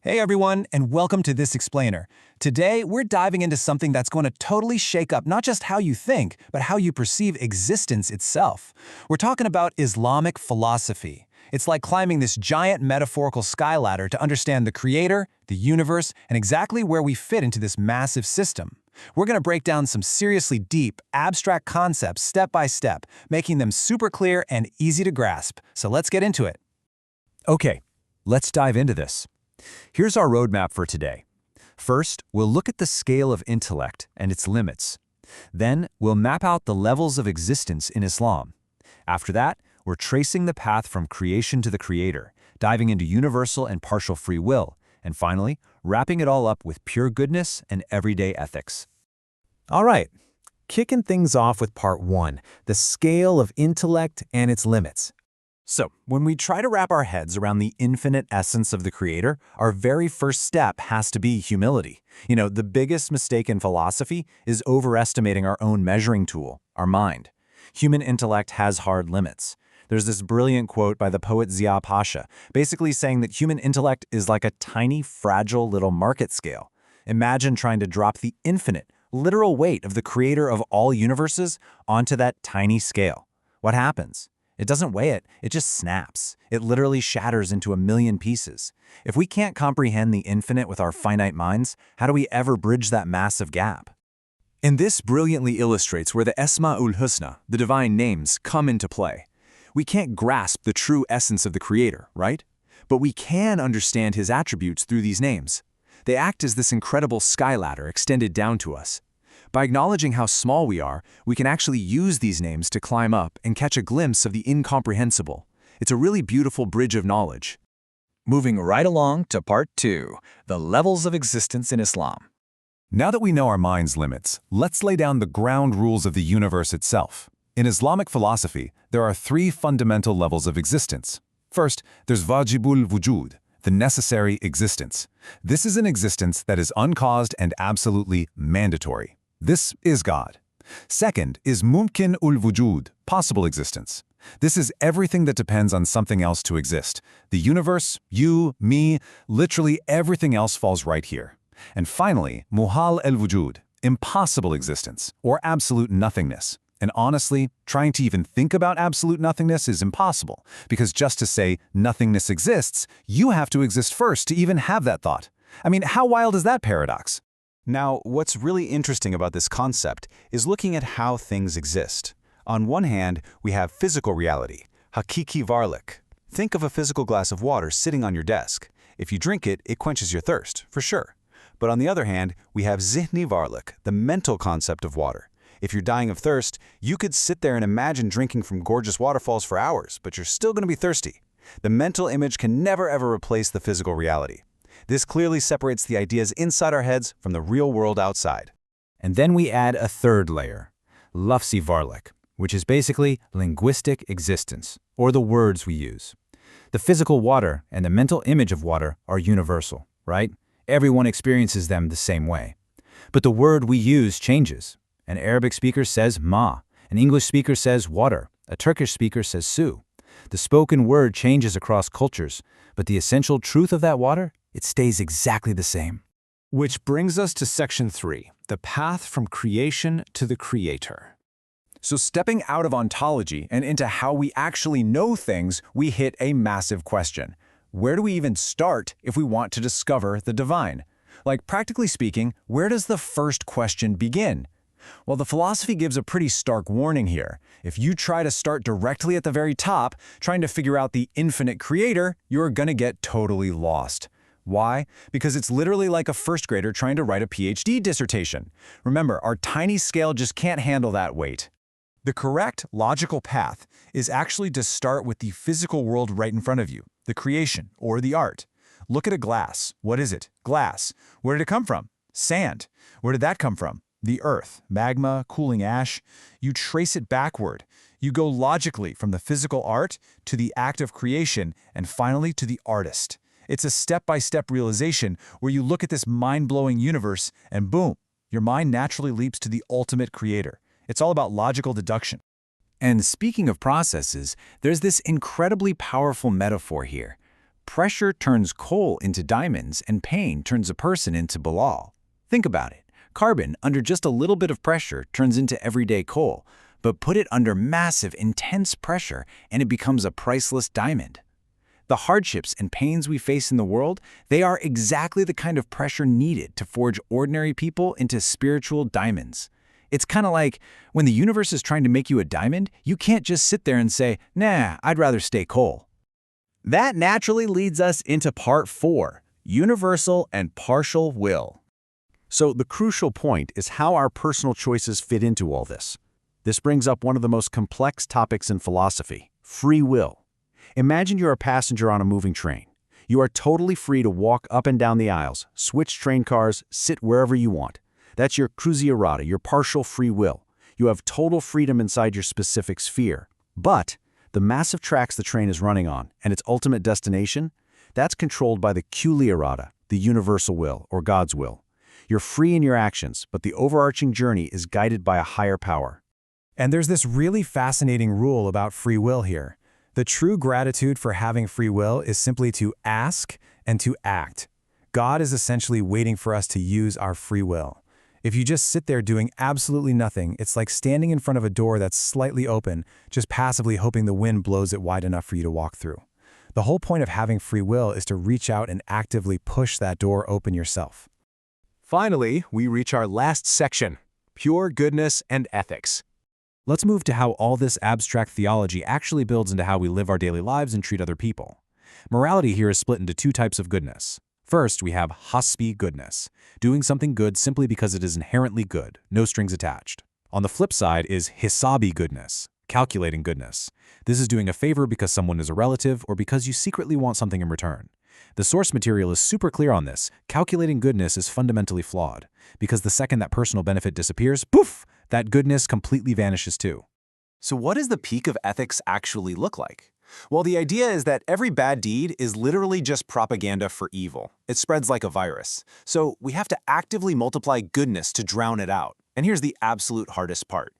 Hey everyone, and welcome to This Explainer. Today, we're diving into something that's going to totally shake up not just how you think, but how you perceive existence itself. We're talking about Islamic philosophy. It's like climbing this giant metaphorical skyladder to understand the creator, the universe, and exactly where we fit into this massive system. We're going to break down some seriously deep, abstract concepts step by step, making them super clear and easy to grasp. So let's get into it. Okay, let's dive into this. Here's our roadmap for today. First, we'll look at the scale of intellect and its limits. Then, we'll map out the levels of existence in Islam. After that, we're tracing the path from creation to the creator, diving into universal and partial free will, and finally, wrapping it all up with pure goodness and everyday ethics. All right, kicking things off with part one, the scale of intellect and its limits. So, when we try to wrap our heads around the infinite essence of the creator, our very first step has to be humility. The biggest mistake in philosophy is overestimating our own measuring tool, our mind. Human intellect has hard limits. There's this brilliant quote by the poet Ziya Pasha, basically saying that human intellect is like a tiny, fragile little market scale. Imagine trying to drop the infinite, literal weight of the creator of all universes onto that tiny scale. What happens? It doesn't weigh it, it just snaps. It literally shatters into a million pieces. If we can't comprehend the infinite with our finite minds, how do we ever bridge that massive gap? And this brilliantly illustrates where the Esma-ul Husna, the divine names, come into play. We can't grasp the true essence of the creator, right? But we can understand his attributes through these names. They act as this incredible skyladder extended down to us. By acknowledging how small we are, we can actually use these names to climb up and catch a glimpse of the incomprehensible. It's a really beautiful bridge of knowledge. Moving right along to part two, the levels of existence in Islam. Now that we know our mind's limits, let's lay down the ground rules of the universe itself. In Islamic philosophy, there are three fundamental levels of existence. First, there's wajibul wujud, the necessary existence. This is an existence that is uncaused and absolutely mandatory. This is God. Second is mumkin ul wujud, possible existence. This is everything that depends on something else to exist. The universe, you, me, literally everything else falls right here. And finally, muhal el wujud, impossible existence, or absolute nothingness. And honestly, trying to even think about absolute nothingness is impossible, because just to say nothingness exists, you have to exist first to even have that thought. I mean, how wild is that paradox? Now, what's really interesting about this concept is looking at how things exist. On one hand, we have physical reality, hakiki varlık. Think of a physical glass of water sitting on your desk. If you drink it, it quenches your thirst, for sure. But on the other hand, we have zihni varlık, the mental concept of water. If you're dying of thirst, you could sit there and imagine drinking from gorgeous waterfalls for hours, but you're still going to be thirsty. The mental image can never ever replace the physical reality. This clearly separates the ideas inside our heads from the real world outside. And then we add a third layer, lafzi varlık, which is basically linguistic existence, or the words we use. The physical water and the mental image of water are universal, right? Everyone experiences them the same way. But the word we use changes. An Arabic speaker says ma, an English speaker says water, a Turkish speaker says su. The spoken word changes across cultures, but the essential truth of that water, it stays exactly the same. Which brings us to section 3, the path from creation to the creator. So stepping out of ontology and into how we actually know things, we hit a massive question. Where do we even start if we want to discover the divine? Like, practically speaking, where does the first question begin? Well, the philosophy gives a pretty stark warning here. If you try to start directly at the very top, trying to figure out the infinite creator, you're gonna get totally lost. Why? Because it's literally like a first grader trying to write a PhD dissertation. Remember, our tiny scale just can't handle that weight. The correct, logical path is actually to start with the physical world right in front of you, the creation, or the art. Look at a glass. What is it? Glass. Where did it come from? Sand. Where did that come from? The earth, magma, cooling ash. You trace it backward. You go logically from the physical art to the act of creation and finally to the artist. It's a step-by-step realization where you look at this mind-blowing universe and boom, your mind naturally leaps to the ultimate creator. It's all about logical deduction. And speaking of processes, there's this incredibly powerful metaphor here. Pressure turns coal into diamonds, and pain turns a person into Bilal. Think about it. Carbon, under just a little bit of pressure, turns into everyday coal, but put it under massive, intense pressure, and it becomes a priceless diamond. The hardships and pains we face in the world, they are exactly the kind of pressure needed to forge ordinary people into spiritual diamonds. It's kind of like when the universe is trying to make you a diamond, you can't just sit there and say, nah, I'd rather stay coal. That naturally leads us into part 4, universal and partial will. So the crucial point is how our personal choices fit into all this. This brings up one of the most complex topics in philosophy, free will. Imagine you're a passenger on a moving train. You are totally free to walk up and down the aisles, switch train cars, sit wherever you want. That's your cruciarata, your partial free will. You have total freedom inside your specific sphere. But the massive tracks the train is running on and its ultimate destination, that's controlled by the culiarata, the universal will, or God's will. You're free in your actions, but the overarching journey is guided by a higher power. And there's this really fascinating rule about free will here. The true gratitude for having free will is simply to ask and to act. God is essentially waiting for us to use our free will. If you just sit there doing absolutely nothing, it's like standing in front of a door that's slightly open, just passively hoping the wind blows it wide enough for you to walk through. The whole point of having free will is to reach out and actively push that door open yourself. Finally, we reach our last section, pure goodness and ethics. Let's move to how all this abstract theology actually builds into how we live our daily lives and treat other people. Morality here is split into 2 types of goodness. First, we have hasbi goodness, doing something good simply because it is inherently good, no strings attached. On the flip side is hisabi goodness, calculating goodness. This is doing a favor because someone is a relative or because you secretly want something in return. The source material is super clear on this. Calculating goodness is fundamentally flawed, because the second that personal benefit disappears, poof, that goodness completely vanishes too. So what does the peak of ethics actually look like? Well, the idea is that every bad deed is literally just propaganda for evil. It spreads like a virus. So we have to actively multiply goodness to drown it out. And here's the absolute hardest part.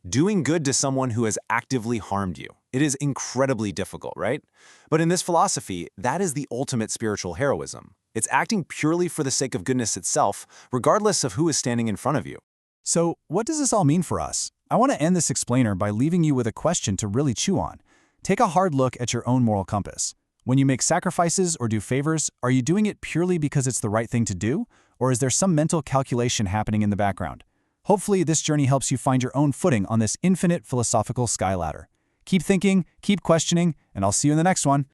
Doing good to someone who has actively harmed you. It is incredibly difficult, right? But in this philosophy, that is the ultimate spiritual heroism. It's acting purely for the sake of goodness itself, regardless of who is standing in front of you. So, what does this all mean for us? I want to end this explainer by leaving you with a question to really chew on. Take a hard look at your own moral compass. When you make sacrifices or do favors, are you doing it purely because it's the right thing to do, or is there some mental calculation happening in the background? Hopefully, this journey helps you find your own footing on this infinite philosophical sky ladder. Keep thinking, keep questioning, and I'll see you in the next one.